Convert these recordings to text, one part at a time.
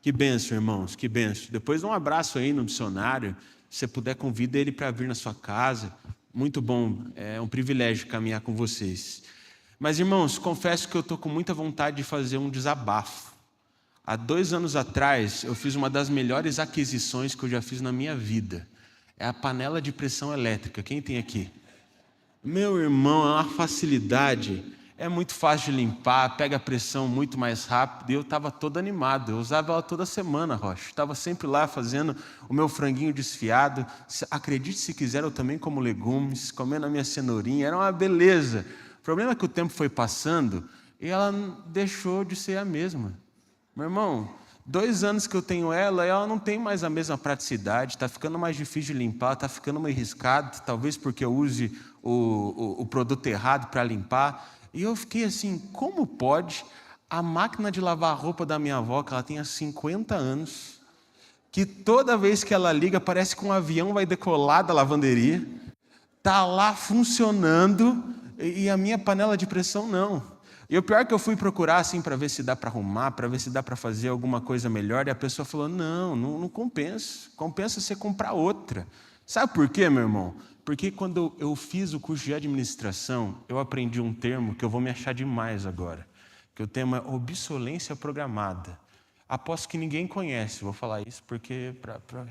Que bênção, irmãos, que bênção. Depois dá um abraço aí no missionário. Se você puder, convida ele para vir na sua casa. Muito bom, é um privilégio caminhar com vocês. Mas, irmãos, confesso que eu estou com muita vontade de fazer um desabafo. Há 2 anos atrás, eu fiz uma das melhores aquisições que eu já fiz na minha vida. É a panela de pressão elétrica. Quem tem aqui? Meu irmão, é uma facilidade. É muito fácil de limpar, pega a pressão muito mais rápido. E eu estava todo animado. Eu usava ela toda semana, Rocha. Estava sempre lá fazendo o meu franguinho desfiado. Acredite se quiser, eu também como legumes, comendo a minha cenourinha. Era uma beleza. O problema é que o tempo foi passando e ela deixou de ser a mesma. Meu irmão, 2 anos que eu tenho ela não tem mais a mesma praticidade, está ficando mais difícil de limpar, está ficando meio arriscado, talvez porque eu use o produto errado para limpar. E eu fiquei assim, como pode a máquina de lavar a roupa da minha avó, que ela tem 50 anos, que toda vez que ela liga parece que um avião vai decolar da lavanderia, está lá funcionando e a minha panela de pressão não. E o pior é que eu fui procurar assim para ver se dá para arrumar, para ver se dá para fazer alguma coisa melhor, e a pessoa falou, não compensa, compensa você comprar outra. Sabe por quê, meu irmão? Porque quando eu fiz o curso de administração, eu aprendi um termo que eu vou me achar demais agora, que o termo é obsolescência programada. Aposto que ninguém conhece, vou falar isso porque para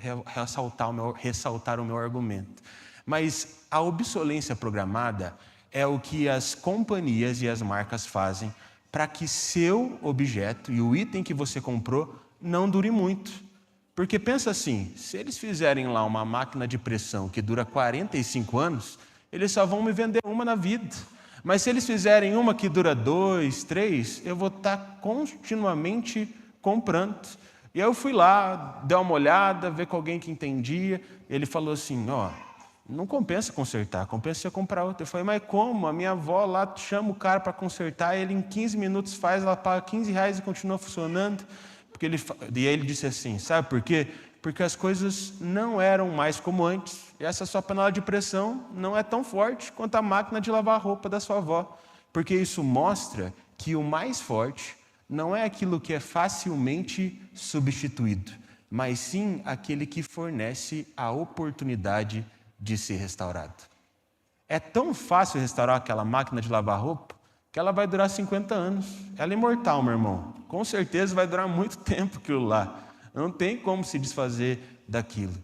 ressaltar o meu argumento. Mas a obsolescência programada é o que as companhias e as marcas fazem para que seu objeto e o item que você comprou não dure muito. Porque pensa assim, se eles fizerem lá uma máquina de pressão que dura 45 anos, eles só vão me vender uma na vida. Mas se eles fizerem uma que dura 2, 3, eu vou estar continuamente comprando. E aí eu fui lá, dei uma olhada, ver com alguém que entendia. Ele falou assim, não compensa consertar, compensa você comprar outra. Eu falei, mas como? A minha avó lá chama o cara para consertar, ele em 15 minutos faz, ela paga R$15 e continua funcionando. E aí ele disse assim, sabe por quê? Porque as coisas não eram mais como antes. E essa sua panela de pressão não é tão forte quanto a máquina de lavar a roupa da sua avó. Porque isso mostra que o mais forte não é aquilo que é facilmente substituído, mas sim aquele que fornece a oportunidade de ser restaurado. É tão fácil restaurar aquela máquina de lavar roupa que ela vai durar 50 anos. Ela é imortal, meu irmão. Com certeza vai durar muito tempo aquilo lá. Não tem como se desfazer daquilo.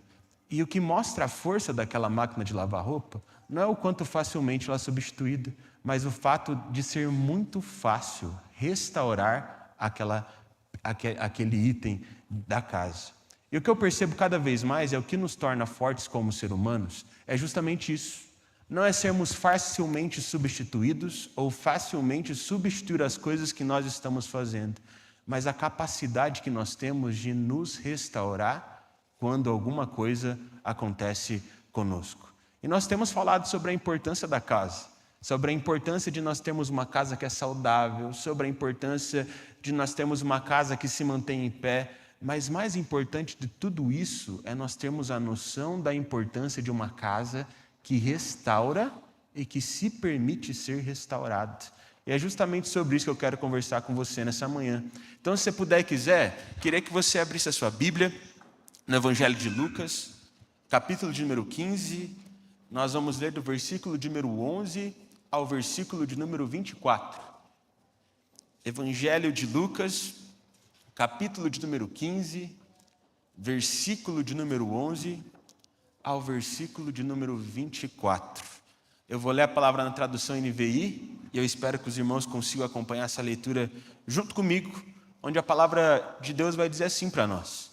E o que mostra a força daquela máquina de lavar roupa não é o quanto facilmente ela é substituída, mas o fato de ser muito fácil restaurar aquele item da casa. E o que eu percebo cada vez mais é o que nos torna fortes como seres humanos, é justamente isso. Não é sermos facilmente substituídos ou facilmente substituir as coisas que nós estamos fazendo, mas a capacidade que nós temos de nos restaurar quando alguma coisa acontece conosco. E nós temos falado sobre a importância da casa, sobre a importância de nós termos uma casa que é saudável, sobre a importância de nós termos uma casa que se mantém em pé, mas mais importante de tudo isso é nós termos a noção da importância de uma casa que restaura e que se permite ser restaurado. E é justamente sobre isso que eu quero conversar com você nessa manhã. Então, se você puder e quiser, queria que você abrisse a sua Bíblia no Evangelho de Lucas, capítulo de número 15. Nós vamos ler do versículo de número 11 ao versículo de número 24. Evangelho de Lucas, capítulo de número 15, versículo de número 11 ao versículo de número 24. Eu vou ler a palavra na tradução NVI e eu espero que os irmãos consigam acompanhar essa leitura junto comigo, onde a palavra de Deus vai dizer assim para nós.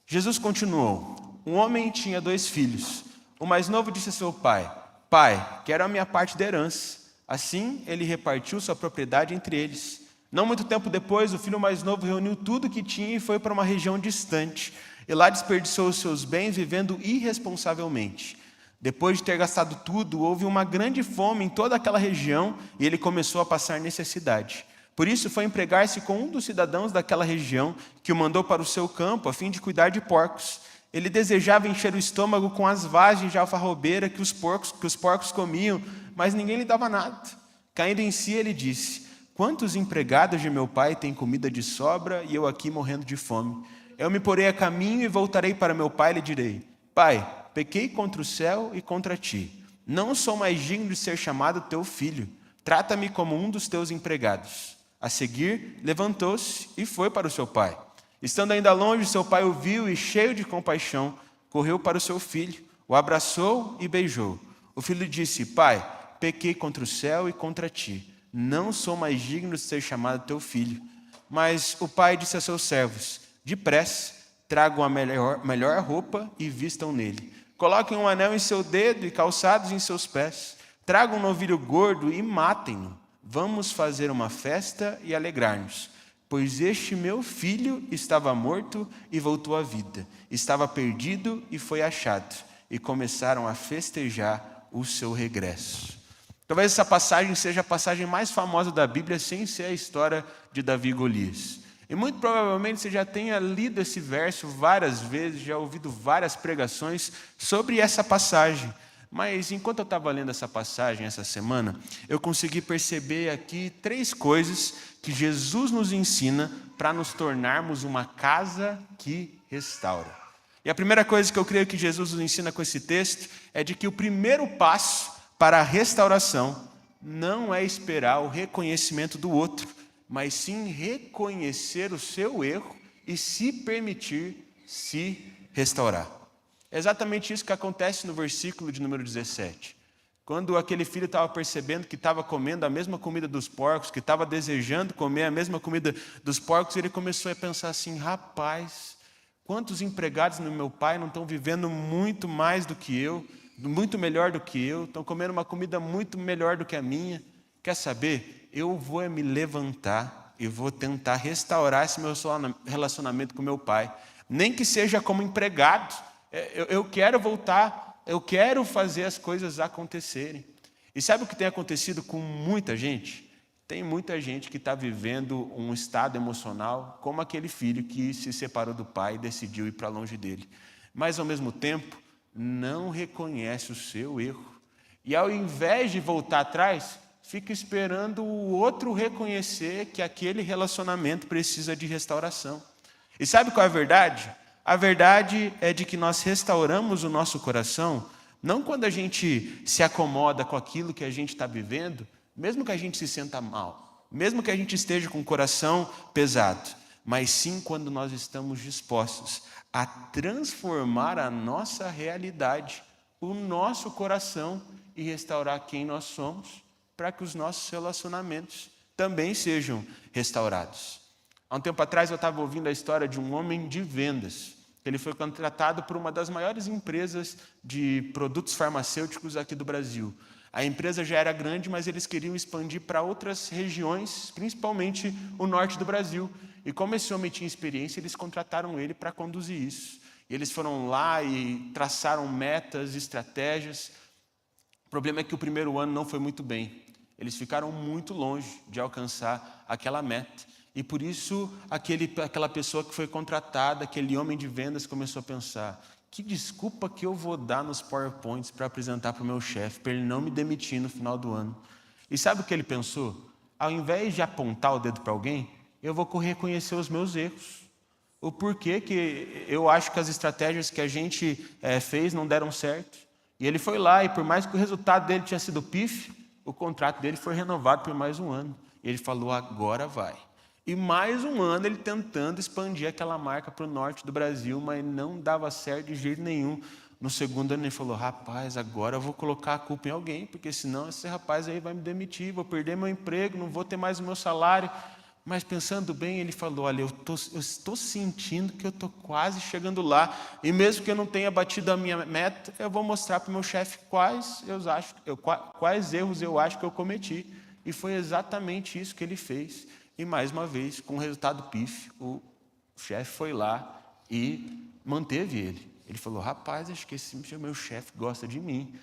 Jesus continuou, um homem tinha 2 filhos. O mais novo disse a seu pai, pai, quero a minha parte da herança. Assim, ele repartiu sua propriedade entre eles. Não muito tempo depois, o filho mais novo reuniu tudo que tinha e foi para uma região distante. E lá desperdiçou os seus bens vivendo irresponsavelmente. Depois de ter gastado tudo, houve uma grande fome em toda aquela região e ele começou a passar necessidade. Por isso foi empregar-se com um dos cidadãos daquela região, que o mandou para o seu campo a fim de cuidar de porcos. Ele desejava encher o estômago com as vagens de alfarrobeira que os porcos comiam, mas ninguém lhe dava nada. Caindo em si, ele disse, quantos empregados de meu pai têm comida de sobra e eu aqui morrendo de fome? eu me porei a caminho e voltarei para meu pai e lhe direi: Pai, pequei contra o céu e contra ti. Não sou mais digno de ser chamado teu filho. Trata-me como um dos teus empregados. A seguir, levantou-se e foi para o seu pai. Estando ainda longe, seu pai o viu e, cheio de compaixão, correu para o seu filho, o abraçou e beijou. O filho lhe disse: Pai, pequei contra o céu e contra ti. Não sou mais digno de ser chamado teu filho. Mas o pai disse a seus servos: Depressa, tragam a melhor roupa e vistam nele. Coloquem um anel em seu dedo e calçados em seus pés. Tragam um novilho gordo e matem-no. Vamos fazer uma festa e alegrar-nos. Pois este meu filho estava morto e voltou à vida. Estava perdido e foi achado. E começaram a festejar o seu regresso. Talvez essa passagem seja a passagem mais famosa da Bíblia, sem ser a história de Davi e Golias. E muito provavelmente você já tenha lido esse verso várias vezes, já ouvido várias pregações sobre essa passagem. Mas enquanto eu estava lendo essa passagem essa semana, eu consegui perceber aqui 3 coisas que Jesus nos ensina para nos tornarmos uma casa que restaura. E a primeira coisa que eu creio que Jesus nos ensina com esse texto é de que o primeiro passo para a restauração não é esperar o reconhecimento do outro, mas sim reconhecer o seu erro e se permitir se restaurar. É exatamente isso que acontece no versículo de número 17. Quando aquele filho estava percebendo que estava comendo a mesma comida dos porcos, que estava desejando comer a mesma comida dos porcos, ele começou a pensar assim: rapaz, quantos empregados no meu pai não estão vivendo muito mais do que eu, muito melhor do que eu, estão comendo uma comida muito melhor do que a minha. Quer saber? Eu vou me levantar e vou tentar restaurar esse meu relacionamento com meu pai. Nem que seja como empregado. Eu quero voltar, eu quero fazer as coisas acontecerem. E sabe o que tem acontecido com muita gente? Tem muita gente que está vivendo um estado emocional como aquele filho que se separou do pai e decidiu ir para longe dele. Mas, ao mesmo tempo, não reconhece o seu erro. E, ao invés de voltar atrás, fica esperando o outro reconhecer que aquele relacionamento precisa de restauração. E sabe qual é a verdade? A verdade é de que nós restauramos o nosso coração não quando a gente se acomoda com aquilo que a gente está vivendo, mesmo que a gente se sinta mal, mesmo que a gente esteja com o coração pesado, mas sim quando nós estamos dispostos a transformar a nossa realidade, o nosso coração e restaurar quem nós somos, para que os nossos relacionamentos também sejam restaurados. Há um tempo atrás eu estava ouvindo a história de um homem de vendas. Ele foi contratado por uma das maiores empresas de produtos farmacêuticos aqui do Brasil. A empresa já era grande, mas eles queriam expandir para outras regiões, principalmente o norte do Brasil. E como esse homem tinha experiência, eles contrataram ele para conduzir isso. E eles foram lá e traçaram metas, estratégias. O problema é que o primeiro ano não foi muito bem. Eles ficaram muito longe de alcançar aquela meta. E por isso, aquela pessoa que foi contratada, aquele homem de vendas, começou a pensar: que desculpa que eu vou dar nos PowerPoints para apresentar para o meu chefe, para ele não me demitir no final do ano. E sabe o que ele pensou? Ao invés de apontar o dedo para alguém, eu vou reconhecer os meus erros. O porquê que eu acho que as estratégias que a gente fez não deram certo. E ele foi lá, e por mais que o resultado dele tinha sido pífio, o contrato dele foi renovado por mais um ano. E ele falou: agora vai. E mais um ano ele tentando expandir aquela marca para o norte do Brasil, mas não dava certo de jeito nenhum. No segundo ano ele falou: rapaz, agora eu vou colocar a culpa em alguém, porque senão esse rapaz aí vai me demitir, vou perder meu emprego, não vou ter mais o meu salário. Mas pensando bem, ele falou: olha, eu estou sentindo que eu estou quase chegando lá, e mesmo que eu não tenha batido a minha meta, eu vou mostrar para o meu chefe quais erros eu acho que eu cometi. E foi exatamente isso que ele fez. E mais uma vez, com o resultado pífio, o chefe foi lá e manteve ele. Ele falou: rapaz, acho que esse meu chefe gosta de mim.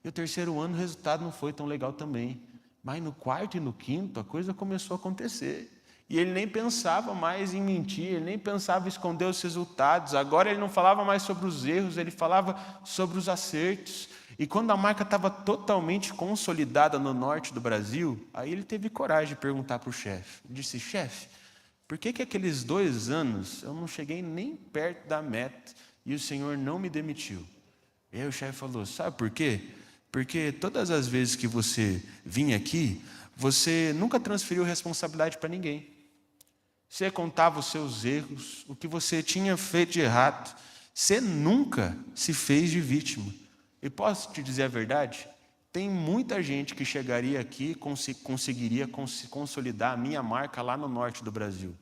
E o terceiro ano o resultado não foi tão legal também. Mas no quarto e no quinto a coisa começou a acontecer. E ele nem pensava mais em mentir, ele nem pensava em esconder os resultados. Agora ele não falava mais sobre os erros, ele falava sobre os acertos. E quando a marca estava totalmente consolidada no norte do Brasil, aí ele teve coragem de perguntar para o chefe. Ele disse: chefe, por que que aqueles 2 anos eu não cheguei nem perto da meta e o Senhor não me demitiu? E aí o chefe falou, sabe por quê? Porque todas as vezes que você vinha aqui, você nunca transferiu responsabilidade para ninguém. Você contava os seus erros, o que você tinha feito de errado. Você nunca se fez de vítima. E posso te dizer a verdade? Tem muita gente que chegaria aqui e conseguiria consolidar a minha marca lá no norte do Brasil.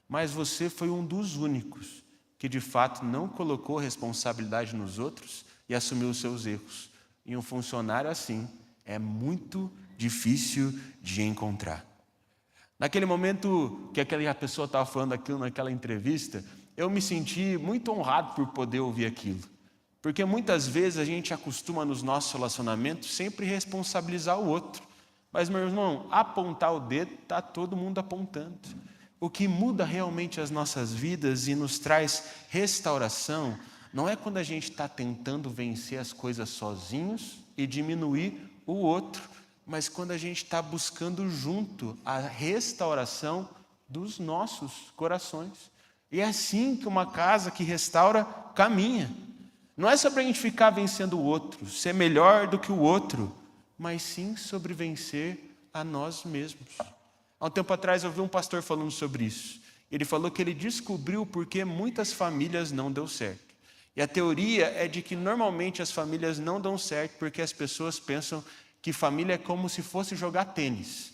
Mas você foi um dos únicos que de fato não colocou responsabilidade nos outros e assumiu os seus erros. E um funcionário assim é muito difícil de encontrar. Naquele momento que aquela pessoa estava falando aquilo naquela entrevista, eu me senti muito honrado por poder ouvir aquilo. Porque muitas vezes a gente acostuma nos nossos relacionamentos sempre responsabilizar o outro. Mas, meu irmão, apontar o dedo, está todo mundo apontando. O que muda realmente as nossas vidas e nos traz restauração não é quando a gente está tentando vencer as coisas sozinhos e diminuir o outro, mas quando a gente está buscando junto a restauração dos nossos corações. E é assim que uma casa que restaura caminha. Não é sobre a gente ficar vencendo o outro, ser melhor do que o outro, mas sim sobre vencer a nós mesmos. Há um tempo atrás eu vi um pastor falando sobre isso. Ele falou que ele descobriu por que muitas famílias não deu certo. E a teoria é de que normalmente as famílias não dão certo porque as pessoas pensam que família é como se fosse jogar tênis.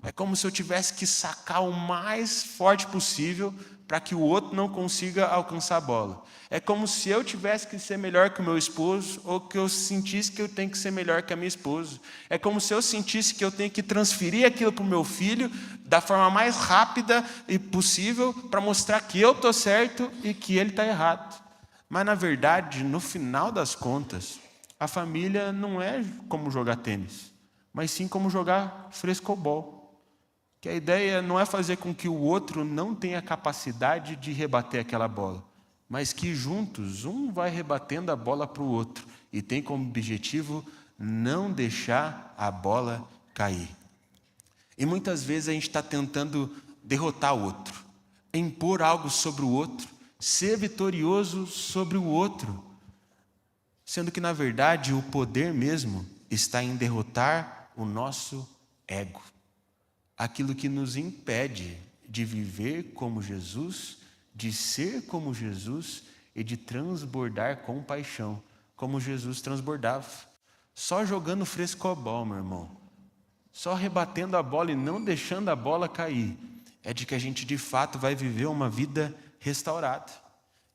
É como se eu tivesse que sacar o mais forte possível para que o outro não consiga alcançar a bola. É como se eu tivesse que ser melhor que o meu esposo ou que eu sentisse que eu tenho que ser melhor que a minha esposa. É como se eu sentisse que eu tenho que transferir aquilo para o meu filho da forma mais rápida e possível para mostrar que eu estou certo e que ele está errado. Mas, na verdade, no final das contas, a família não é como jogar tênis, mas sim como jogar frescobol. Que a ideia não é fazer com que o outro não tenha capacidade de rebater aquela bola, mas que juntos, um vai rebatendo a bola para o outro e tem como objetivo não deixar a bola cair. E muitas vezes a gente está tentando derrotar o outro, impor algo sobre o outro, ser vitorioso sobre o outro, sendo que, na verdade, o poder mesmo está em derrotar o nosso ego. Aquilo que nos impede de viver como Jesus, de ser como Jesus e de transbordar compaixão, como Jesus transbordava. Só jogando frescobol, meu irmão, só rebatendo a bola e não deixando a bola cair, é de que a gente de fato vai viver uma vida restaurada.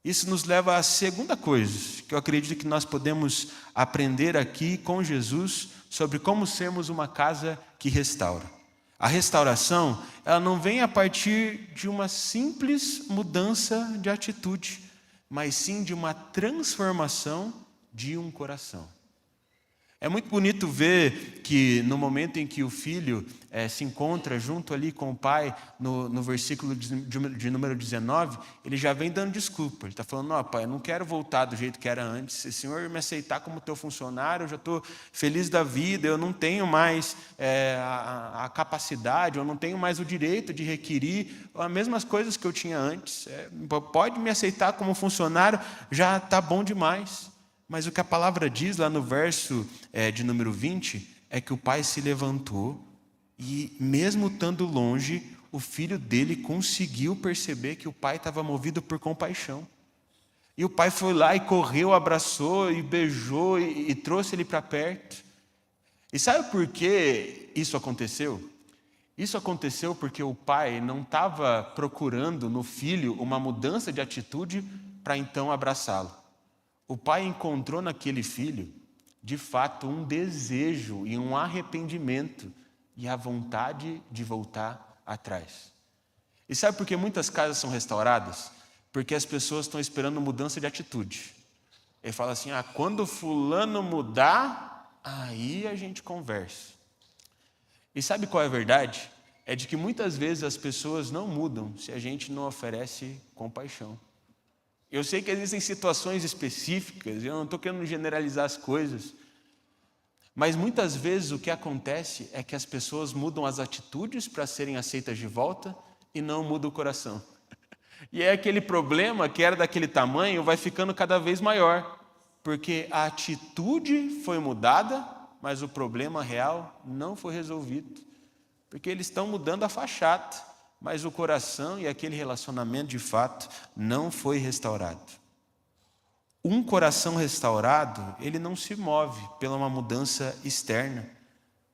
Isso nos leva à segunda coisa, que eu acredito que nós podemos aprender aqui com Jesus sobre como sermos uma casa que restaura. A restauração, ela não vem a partir de uma simples mudança de atitude, mas sim de uma transformação de um coração. É muito bonito ver que no momento em que o filho se encontra junto ali com o pai, no versículo de número 19, ele já vem dando desculpa. Ele está falando, não, pai, eu não quero voltar do jeito que era antes. Se o Senhor me aceitar como teu funcionário, eu já estou feliz da vida, eu não tenho mais a capacidade, eu não tenho mais o direito de requerir as mesmas coisas que eu tinha antes. Pode me aceitar como funcionário, já está bom demais. Mas o que a palavra diz lá no verso de número 20 é que o pai se levantou e, mesmo estando longe, o filho dele conseguiu perceber que o pai estava movido por compaixão. E o pai foi lá e correu, abraçou e beijou e trouxe ele para perto. E sabe por que isso aconteceu? Isso aconteceu porque o pai não estava procurando no filho uma mudança de atitude para então abraçá-lo. O pai encontrou naquele filho, de fato, um desejo e um arrependimento e a vontade de voltar atrás. E sabe por que muitas casas são restauradas? Porque as pessoas estão esperando mudança de atitude. Ele fala assim, quando fulano mudar, aí a gente conversa. E sabe qual é a verdade? É de que muitas vezes as pessoas não mudam se a gente não oferece compaixão. Eu sei que existem situações específicas, eu não estou querendo generalizar as coisas, mas muitas vezes o que acontece é que as pessoas mudam as atitudes para serem aceitas de volta e não muda o coração. E é aquele problema que era daquele tamanho vai ficando cada vez maior, porque a atitude foi mudada, mas o problema real não foi resolvido. Porque eles estão mudando a fachada, mas o coração e aquele relacionamento de fato não foi restaurado. Um coração restaurado, ele não se move pela uma mudança externa,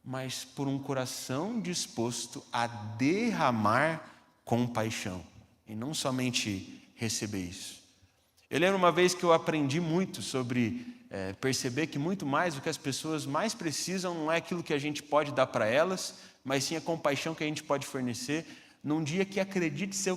mas por um coração disposto a derramar compaixão, e não somente receber isso. Eu lembro uma vez que eu aprendi muito sobre perceber que muito mais o que as pessoas mais precisam não é aquilo que a gente pode dar para elas, mas sim a compaixão que a gente pode fornecer. Num dia que, acredite se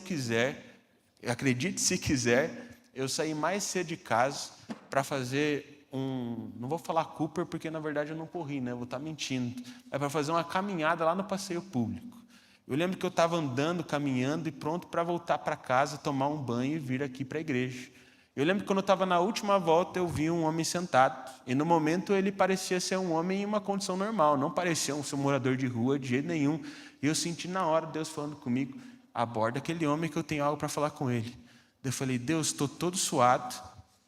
quiser, eu saí mais cedo de casa para fazer não vou falar Cooper porque na verdade eu não corri, né? Eu vou estar mentindo. É para fazer uma caminhada lá no passeio público. Eu lembro que eu estava andando, caminhando e pronto para voltar para casa, tomar um banho e vir aqui para a igreja. Eu lembro que quando eu estava na última volta, eu vi um homem sentado. E no momento ele parecia ser um homem em uma condição normal, não parecia um morador de rua de jeito nenhum. E eu senti na hora Deus falando comigo, aborda aquele homem que eu tenho algo para falar com ele. Eu falei, Deus, estou todo suado,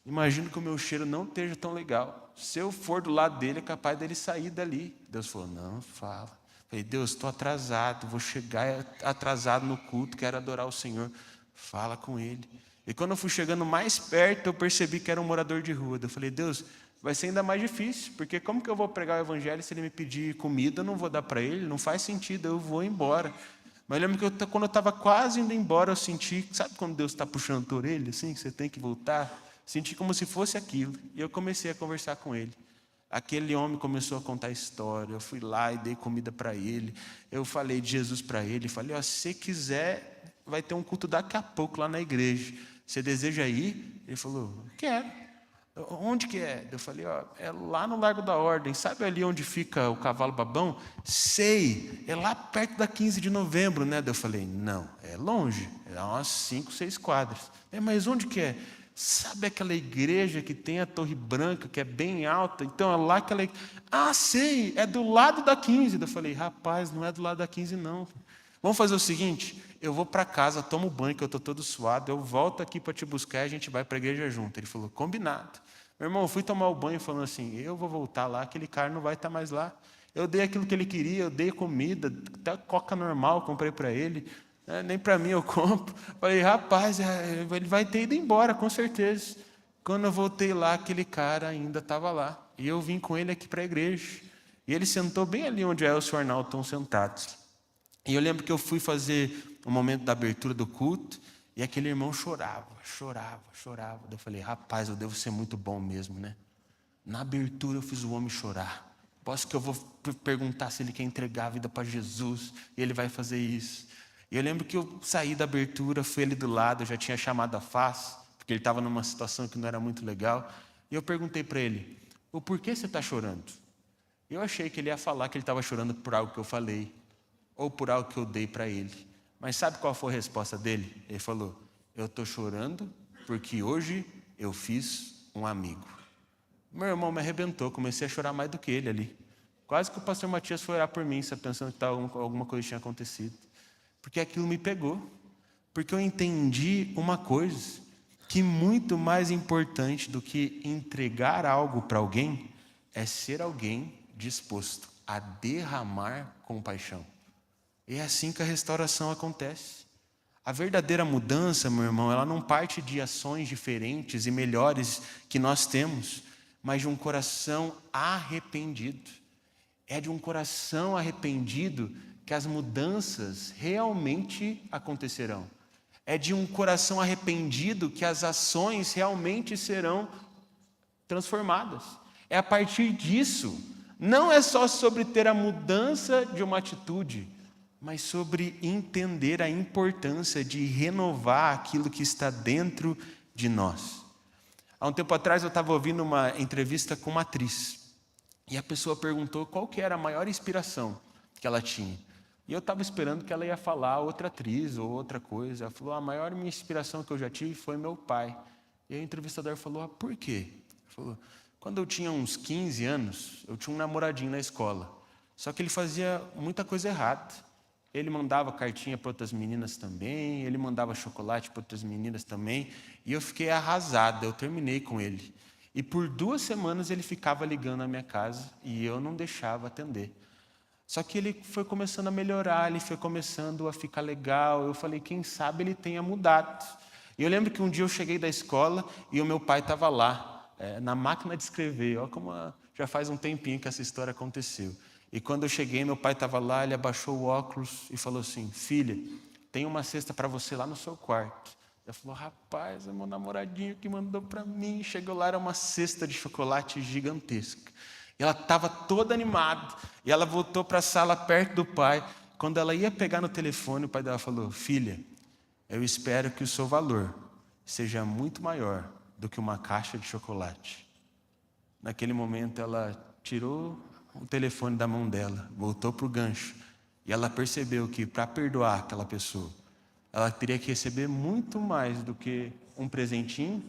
imagino que o meu cheiro não esteja tão legal. Se eu for do lado dele, é capaz dele sair dali. Deus falou, não, fala. Eu falei, Deus, estou atrasado, vou chegar atrasado no culto, quero adorar o Senhor. Fala com ele. E quando eu fui chegando mais perto, eu percebi que era um morador de rua. Eu falei, Deus, vai ser ainda mais difícil, porque como que eu vou pregar o evangelho se ele me pedir comida, eu não vou dar para ele? Não faz sentido, eu vou embora. Mas eu lembro que quando eu estava quase indo embora, eu senti, sabe quando Deus está puxando a tua orelha, assim, que você tem que voltar? Senti como se fosse aquilo. E eu comecei a conversar com ele. Aquele homem começou a contar a história. Eu fui lá e dei comida para ele. Eu falei de Jesus para ele. Falei, ó, se você quiser, vai ter um culto daqui a pouco lá na igreja. Você deseja ir? Ele falou, quero. Onde que é? Eu falei, ó, é lá no Largo da Ordem. Sabe ali onde fica o Cavalo Babão? Sei, é lá perto da 15 de novembro, né? Eu falei, não, é longe, é umas 5, 6 quadras. Mas onde que é? Sabe aquela igreja que tem a Torre Branca, que é bem alta? Então é lá que ela... Ah, sei, é do lado da 15. Eu falei, rapaz, não é do lado da 15 não. Vamos fazer o seguinte, eu vou para casa, tomo banho, que eu estou todo suado, eu volto aqui para te buscar e a gente vai para a igreja junto. Ele falou, combinado. Meu irmão, eu fui tomar o banho falando assim, eu vou voltar lá, aquele cara não vai estar mais lá. Eu dei aquilo que ele queria, eu dei comida, até coca normal, comprei para ele, nem para mim eu compro. Falei, rapaz, ele vai ter ido embora, com certeza. Quando eu voltei lá, aquele cara ainda estava lá. E eu vim com ele aqui para a igreja. E ele sentou bem ali onde o Elcio e o Arnaldo estão sentados. E eu lembro que eu fui fazer o momento da abertura do culto, e aquele irmão chorava. Eu falei, rapaz, eu devo ser muito bom mesmo, né? Na abertura eu fiz o homem chorar. Posso que eu vou perguntar se ele quer entregar a vida para Jesus, e ele vai fazer isso. E eu lembro que eu saí da abertura, fui ali do lado, eu já tinha chamado a face, porque ele estava numa situação que não era muito legal. E eu perguntei para ele, o porquê você está chorando? Eu achei que ele ia falar que ele estava chorando por algo que eu falei, ou por algo que eu dei para ele. Mas sabe qual foi a resposta dele? Ele falou, eu estou chorando porque hoje eu fiz um amigo. Meu irmão me arrebentou, comecei a chorar mais do que ele ali. Quase que o pastor Matias foi orar por mim, pensando que alguma coisa tinha acontecido. Porque aquilo me pegou. Porque eu entendi uma coisa, que muito mais importante do que entregar algo para alguém, é ser alguém disposto a derramar compaixão. E é assim que a restauração acontece. A verdadeira mudança, meu irmão, ela não parte de ações diferentes e melhores que nós temos, mas de um coração arrependido. É de um coração arrependido que as mudanças realmente acontecerão. É de um coração arrependido que as ações realmente serão transformadas. É a partir disso. Não é só sobre ter a mudança de uma atitude, mas sobre entender a importância de renovar aquilo que está dentro de nós. Há um tempo atrás eu estava ouvindo uma entrevista com uma atriz, e a pessoa perguntou qual que era a maior inspiração que ela tinha. E eu estava esperando que ela ia falar outra atriz ou outra coisa. Ela falou, a maior minha inspiração que eu já tive foi meu pai. E o entrevistador falou, por quê? Ele falou, quando eu tinha uns 15 anos, eu tinha um namoradinho na escola. Só que ele fazia muita coisa errada. ele mandava cartinha para outras meninas também, ele mandava chocolate para outras meninas também, e eu fiquei arrasado, eu terminei com ele. E por 2 semanas ele ficava ligando na minha casa, e eu não deixava atender. Só que ele foi começando a melhorar, ele foi começando a ficar legal, eu falei, quem sabe ele tenha mudado. E eu lembro que um dia eu cheguei da escola, e o meu pai estava lá, na máquina de escrever, olha como já faz um tempinho que essa história aconteceu. E quando eu cheguei, meu pai estava lá, ele abaixou o óculos e falou assim, filha, tem uma cesta para você lá no seu quarto. Eu falei, rapaz, é meu namoradinho que mandou para mim. Chegou lá, era uma cesta de chocolate gigantesca. E ela estava toda animada. E ela voltou para a sala perto do pai. Quando ela ia pegar no telefone, o pai dela falou, filha, eu espero que o seu valor seja muito maior do que uma caixa de chocolate. Naquele momento, ela tirou o telefone da mão dela, voltou para o gancho, e ela percebeu que para perdoar aquela pessoa, ela teria que receber muito mais do que um presentinho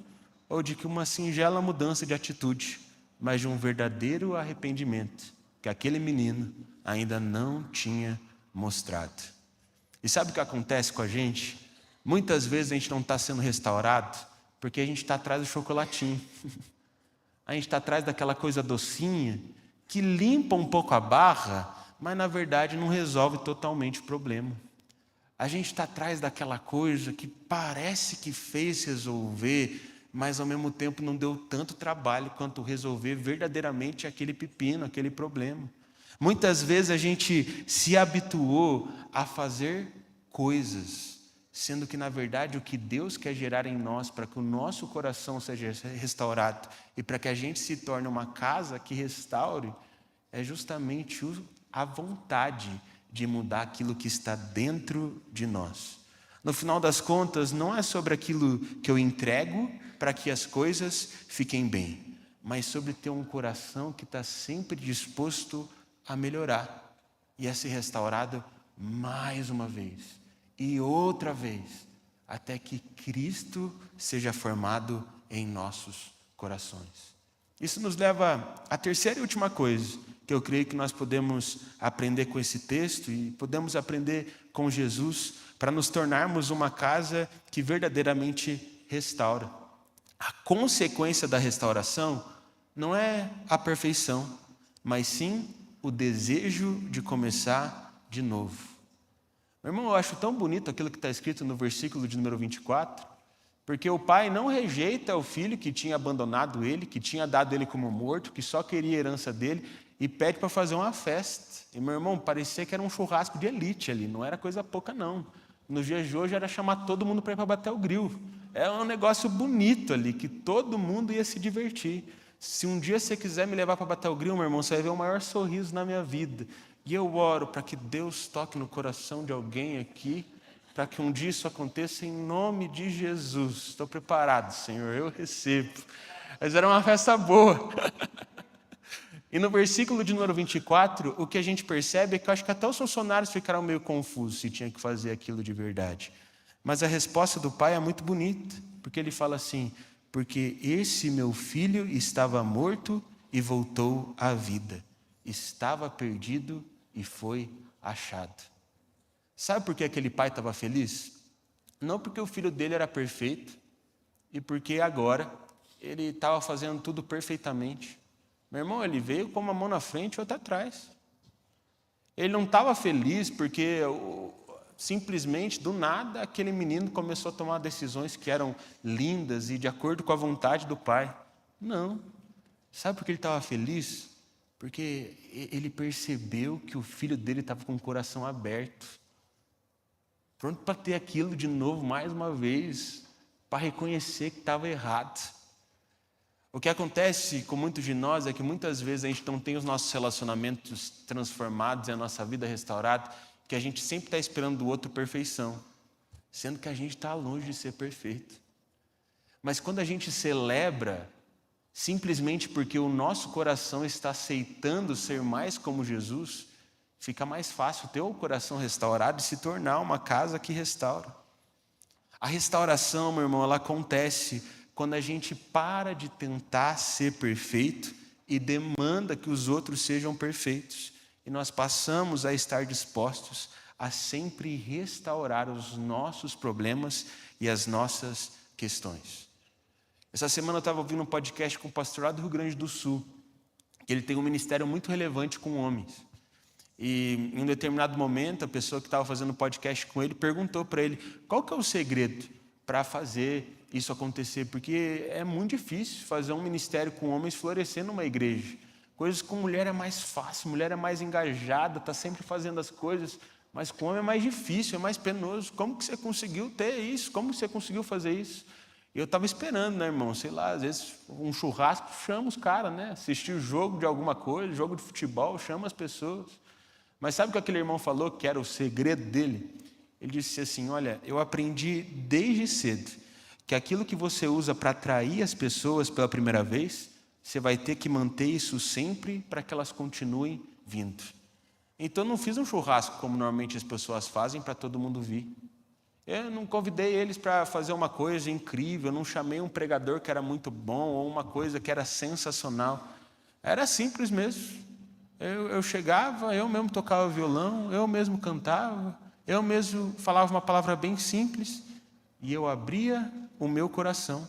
ou de que uma singela mudança de atitude, mas de um verdadeiro arrependimento que aquele menino ainda não tinha mostrado. E sabe o que acontece com a gente? Muitas vezes a gente não está sendo restaurado porque a gente está atrás do chocolatinho. A gente está atrás daquela coisa docinha que limpa um pouco a barra, mas na verdade não resolve totalmente o problema. A gente está atrás daquela coisa que parece que fez resolver, mas ao mesmo tempo não deu tanto trabalho quanto resolver verdadeiramente aquele pepino, aquele problema. Muitas vezes a gente se habituou a fazer coisas, sendo que, na verdade, o que Deus quer gerar em nós para que o nosso coração seja restaurado e para que a gente se torne uma casa que restaure, é justamente a vontade de mudar aquilo que está dentro de nós. No final das contas, não é sobre aquilo que eu entrego para que as coisas fiquem bem, mas sobre ter um coração que está sempre disposto a melhorar e a ser restaurado mais uma vez. E outra vez, até que Cristo seja formado em nossos corações. Isso nos leva à terceira e última coisa, que eu creio que nós podemos aprender com esse texto e podemos aprender com Jesus para nos tornarmos uma casa que verdadeiramente restaura. A consequência da restauração não é a perfeição, mas sim o desejo de começar de novo. Meu irmão, eu acho tão bonito aquilo que está escrito no versículo de número 24, porque o pai não rejeita o filho que tinha abandonado ele, que tinha dado ele como morto, que só queria a herança dele, e pede para fazer uma festa. E, meu irmão, parecia que era um churrasco de elite ali, não era coisa pouca, não. Nos dias de hoje era chamar todo mundo para ir para bater o grill. É um negócio bonito ali, que todo mundo ia se divertir. Se um dia você quiser me levar para bater o grill, meu irmão, você vai ver o maior sorriso na minha vida. E eu oro para que Deus toque no coração de alguém aqui, para que um dia isso aconteça em nome de Jesus. Estou preparado, Senhor, eu recebo. Mas era uma festa boa. E no versículo de número 24, o que a gente percebe é que eu acho que até os funcionários ficaram meio confusos se tinha que fazer aquilo de verdade. Mas a resposta do pai é muito bonita, porque ele fala assim, porque esse meu filho estava morto e voltou à vida. Estava perdido e foi achado. Sabe por que aquele pai estava feliz? Não porque o filho dele era perfeito e porque agora ele estava fazendo tudo perfeitamente. Meu irmão, ele veio com uma mão na frente e outra atrás. Ele não estava feliz porque simplesmente, do nada, aquele menino começou a tomar decisões que eram lindas e de acordo com a vontade do pai. Não. Sabe por que ele estava feliz? Porque ele percebeu que o filho dele estava com o coração aberto, pronto para ter aquilo de novo, mais uma vez, para reconhecer que estava errado. O que acontece com muitos de nós é que muitas vezes a gente não tem os nossos relacionamentos transformados e a nossa vida restaurada, que a gente sempre está esperando do outro perfeição, sendo que a gente está longe de ser perfeito. Mas quando a gente celebra, simplesmente porque o nosso coração está aceitando ser mais como Jesus, fica mais fácil ter o coração restaurado e se tornar uma casa que restaura. A restauração, meu irmão, ela acontece quando a gente para de tentar ser perfeito e demanda que os outros sejam perfeitos. E nós passamos a estar dispostos a sempre restaurar os nossos problemas e as nossas questões. Essa semana eu estava ouvindo um podcast com um pastor lá do Rio Grande do Sul, que ele tem um ministério muito relevante com homens. E em um determinado momento, a pessoa que estava fazendo o podcast com ele perguntou para ele qual que é o segredo para fazer isso acontecer, porque é muito difícil fazer um ministério com homens florescer numa igreja. Coisas com mulher é mais fácil, mulher é mais engajada, está sempre fazendo as coisas, mas com homem é mais difícil, é mais penoso. Como que você conseguiu ter isso? Como que você conseguiu fazer isso? Eu estava esperando, né, irmão? Sei lá, às vezes um churrasco chama os caras, né? Assistir o jogo de alguma coisa, jogo de futebol, chama as pessoas. Mas sabe o que aquele irmão falou que era o segredo dele? Ele disse assim, olha, eu aprendi desde cedo que aquilo que você usa para atrair as pessoas pela primeira vez, você vai ter que manter isso sempre para que elas continuem vindo. Então eu não fiz um churrasco como normalmente as pessoas fazem para todo mundo vir. Eu não convidei eles para fazer uma coisa incrível, eu não chamei um pregador que era muito bom ou uma coisa que era sensacional. Era simples mesmo. Eu chegava, eu mesmo tocava violão, eu mesmo cantava, eu mesmo falava uma palavra bem simples e eu abria o meu coração.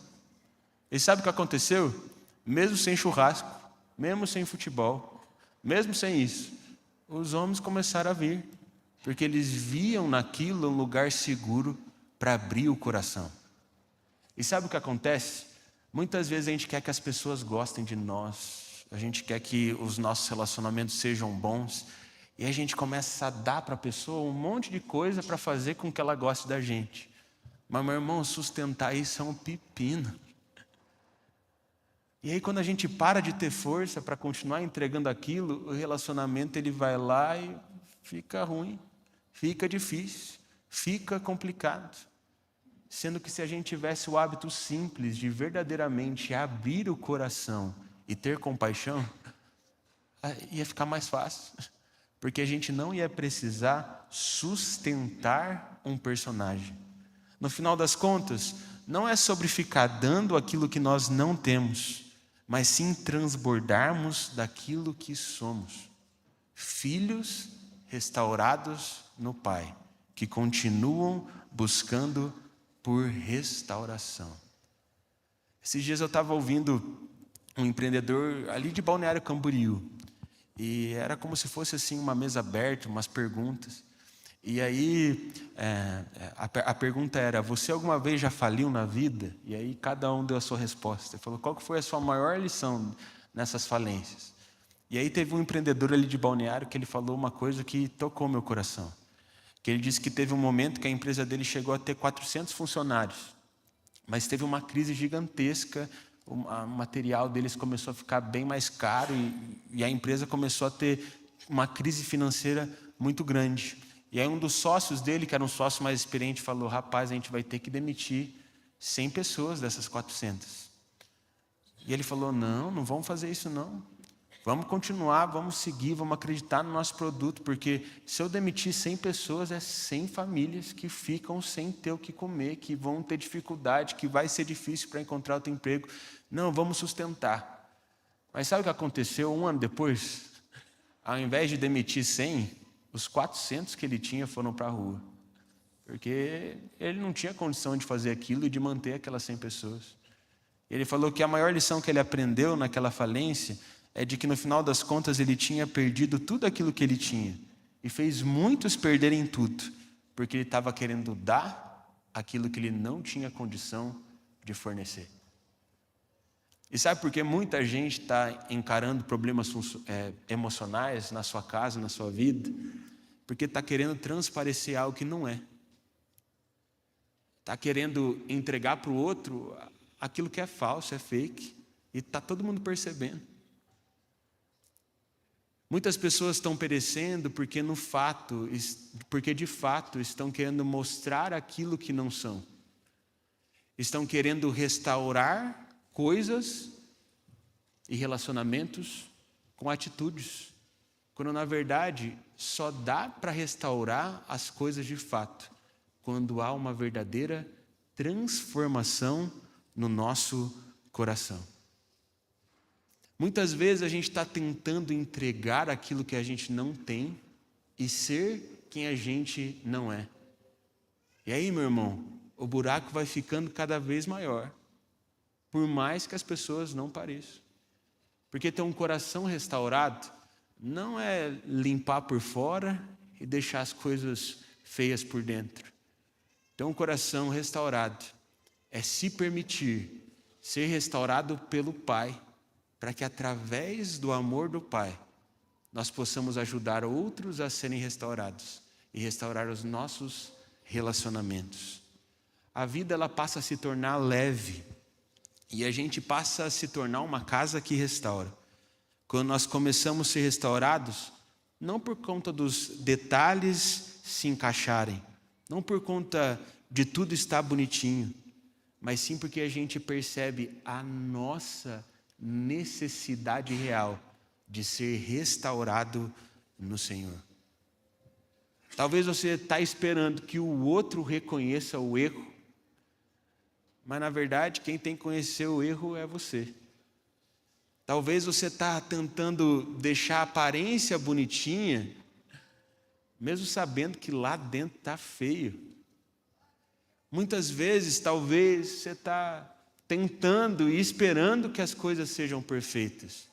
E sabe o que aconteceu? Mesmo sem churrasco, mesmo sem futebol, mesmo sem isso, os homens começaram a vir, porque eles viam naquilo um lugar seguro para abrir o coração. E sabe o que acontece? Muitas vezes a gente quer que as pessoas gostem de nós, a gente quer que os nossos relacionamentos sejam bons, e a gente começa a dar para a pessoa um monte de coisa para fazer com que ela goste da gente. Mas, meu irmão, sustentar isso é um pepino. E aí, quando a gente para de ter força para continuar entregando aquilo, o relacionamento ele vai lá e fica ruim, fica difícil, fica complicado. Sendo que se a gente tivesse o hábito simples de verdadeiramente abrir o coração e ter compaixão, ia ficar mais fácil. Porque a gente não ia precisar sustentar um personagem. No final das contas, não é sobre ficar dando aquilo que nós não temos, mas sim transbordarmos daquilo que somos. Filhos restaurados no Pai, que continuam buscando por restauração. Esses dias eu estava ouvindo um empreendedor ali de Balneário Camboriú, e era como se fosse assim uma mesa aberta, umas perguntas. E aí a pergunta era: você alguma vez já faliu na vida? E aí cada um deu a sua resposta. Ele falou: qual que foi a sua maior lição nessas falências? E aí teve um empreendedor ali de Balneário que ele falou uma coisa que tocou meu coração. Que ele disse que teve um momento que a empresa dele chegou a ter 400 funcionários, mas teve uma crise gigantesca, o material deles começou a ficar bem mais caro e a empresa começou a ter uma crise financeira muito grande. E aí um dos sócios dele, que era um sócio mais experiente, falou: rapaz, a gente vai ter que demitir 100 pessoas dessas 400. E ele falou: não vamos fazer isso não. Vamos continuar, vamos seguir, vamos acreditar no nosso produto, porque se eu demitir 100 pessoas, é 100 famílias que ficam sem ter o que comer, que vão ter dificuldade, que vai ser difícil para encontrar outro emprego. Não, vamos sustentar. Mas sabe o que aconteceu 1 ano depois? Ao invés de demitir 100, os 400 que ele tinha foram para a rua. Porque ele não tinha condição de fazer aquilo e de manter aquelas 100 pessoas. Ele falou que a maior lição que ele aprendeu naquela falência é de que no final das contas ele tinha perdido tudo aquilo que ele tinha e fez muitos perderem tudo, porque ele estava querendo dar aquilo que ele não tinha condição de fornecer. E sabe por que muita gente está encarando problemas emocionais na sua casa, na sua vida? Porque está querendo transparecer algo que não é. Está querendo entregar para o outro aquilo que é falso, é fake, e está todo mundo percebendo. Muitas pessoas estão perecendo porque de fato estão querendo mostrar aquilo que não são. Estão querendo restaurar coisas e relacionamentos com atitudes, quando na verdade só dá para restaurar as coisas de fato quando há uma verdadeira transformação no nosso coração. Muitas vezes a gente está tentando entregar aquilo que a gente não tem e ser quem a gente não é. E aí, meu irmão, o buraco vai ficando cada vez maior, por mais que as pessoas não pareçam. Porque ter um coração restaurado não é limpar por fora e deixar as coisas feias por dentro. Ter um coração restaurado é se permitir ser restaurado pelo Pai, para que através do amor do Pai, nós possamos ajudar outros a serem restaurados e restaurar os nossos relacionamentos. A vida ela passa a se tornar leve e a gente passa a se tornar uma casa que restaura. Quando nós começamos a ser restaurados, não por conta dos detalhes se encaixarem, não por conta de tudo estar bonitinho, mas sim porque a gente percebe a nossa necessidade real de ser restaurado no Senhor. Talvez você está esperando que o outro reconheça o erro, mas na verdade quem tem que conhecer o erro é você. Talvez você está tentando deixar a aparência bonitinha, mesmo sabendo que lá dentro está feio. Muitas vezes, talvez, você está tentando e esperando que as coisas sejam perfeitas,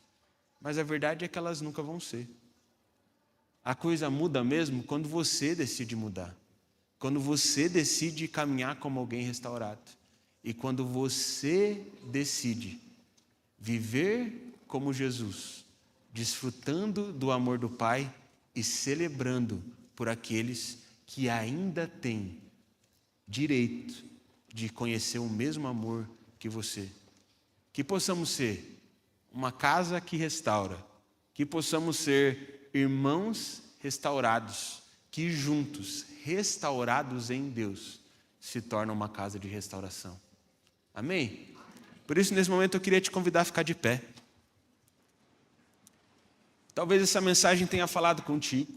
mas a verdade é que elas nunca vão ser. A coisa muda mesmo quando você decide mudar, quando você decide caminhar como alguém restaurado e quando você decide viver como Jesus, desfrutando do amor do Pai e celebrando por aqueles que ainda têm direito de conhecer o mesmo amor que você. Que possamos ser uma casa que restaura, que possamos ser irmãos restaurados, que juntos, restaurados em Deus, se tornam uma casa de restauração. Amém? Por isso, nesse momento, eu queria te convidar a ficar de pé. Talvez essa mensagem tenha falado contigo.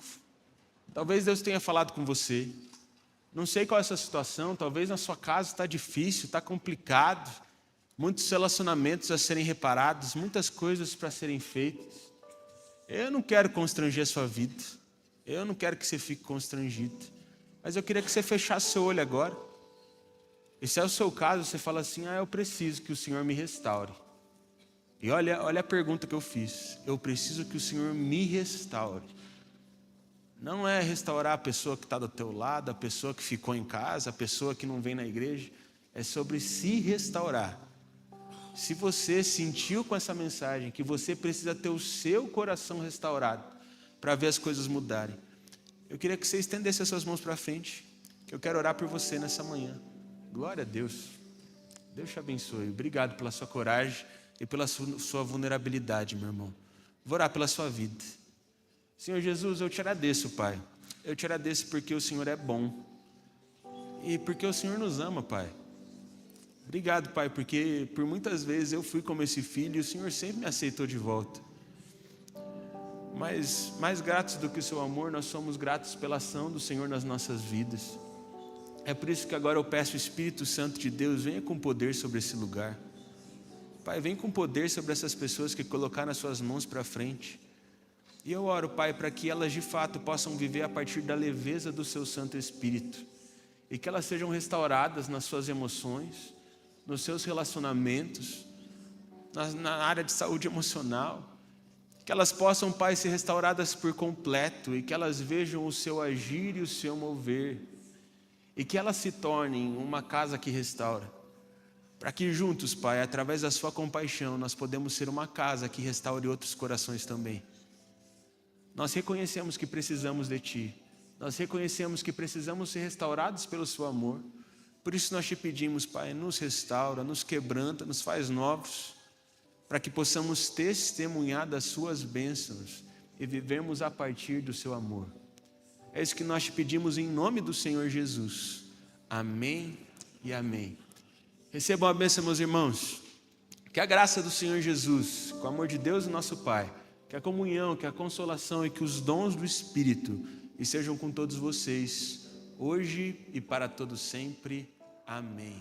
Talvez Deus tenha falado com você. Não sei qual é a sua situação, talvez na sua casa está difícil, está complicado, muitos relacionamentos a serem reparados, muitas coisas para serem feitas. Eu não quero constranger a sua vida, eu não quero que você fique constrangido, mas eu queria que você fechasse seu olho agora. E se é o seu caso, você fala assim, eu preciso que o Senhor me restaure. E olha a pergunta que eu fiz, eu preciso que o Senhor me restaure. Não é restaurar a pessoa que está do teu lado, a pessoa que ficou em casa, a pessoa que não vem na igreja. É sobre se restaurar. Se você sentiu com essa mensagem que você precisa ter o seu coração restaurado para ver as coisas mudarem, eu queria que você estendesse as suas mãos para frente, que eu quero orar por você nessa manhã. Glória a Deus. Deus te abençoe. Obrigado pela sua coragem e pela sua vulnerabilidade, meu irmão. Vou orar pela sua vida. Senhor Jesus, eu te agradeço, Pai. Eu te agradeço porque o Senhor é bom. E porque o Senhor nos ama, Pai. Obrigado, Pai, porque por muitas vezes eu fui como esse filho e o Senhor sempre me aceitou de volta. Mas mais gratos do que o seu amor, nós somos gratos pela ação do Senhor nas nossas vidas. É por isso que agora eu peço o Espírito Santo de Deus, venha com poder sobre esse lugar. Pai, vem com poder sobre essas pessoas que colocaram as suas mãos para frente. E eu oro, Pai, para que elas de fato possam viver a partir da leveza do seu Santo Espírito. E que elas sejam restauradas nas suas emoções, nos seus relacionamentos, na área de saúde emocional. Que elas possam, Pai, ser restauradas por completo. E que elas vejam o seu agir e o seu mover. E que elas se tornem uma casa que restaura. Para que juntos, Pai, através da sua compaixão, nós podemos ser uma casa que restaure outros corações também. Nós reconhecemos que precisamos de Ti. Nós reconhecemos que precisamos ser restaurados pelo Seu amor. Por isso nós te pedimos, Pai, nos restaura, nos quebranta, nos faz novos, para que possamos testemunhar das Suas bênçãos e vivemos a partir do Seu amor. É isso que nós te pedimos em nome do Senhor Jesus. Amém e amém. Recebam a bênção, meus irmãos. Que a graça do Senhor Jesus, com o amor de Deus, o nosso Pai, que a comunhão, que a consolação e que os dons do Espírito estejam com todos vocês, hoje e para todos sempre. Amém.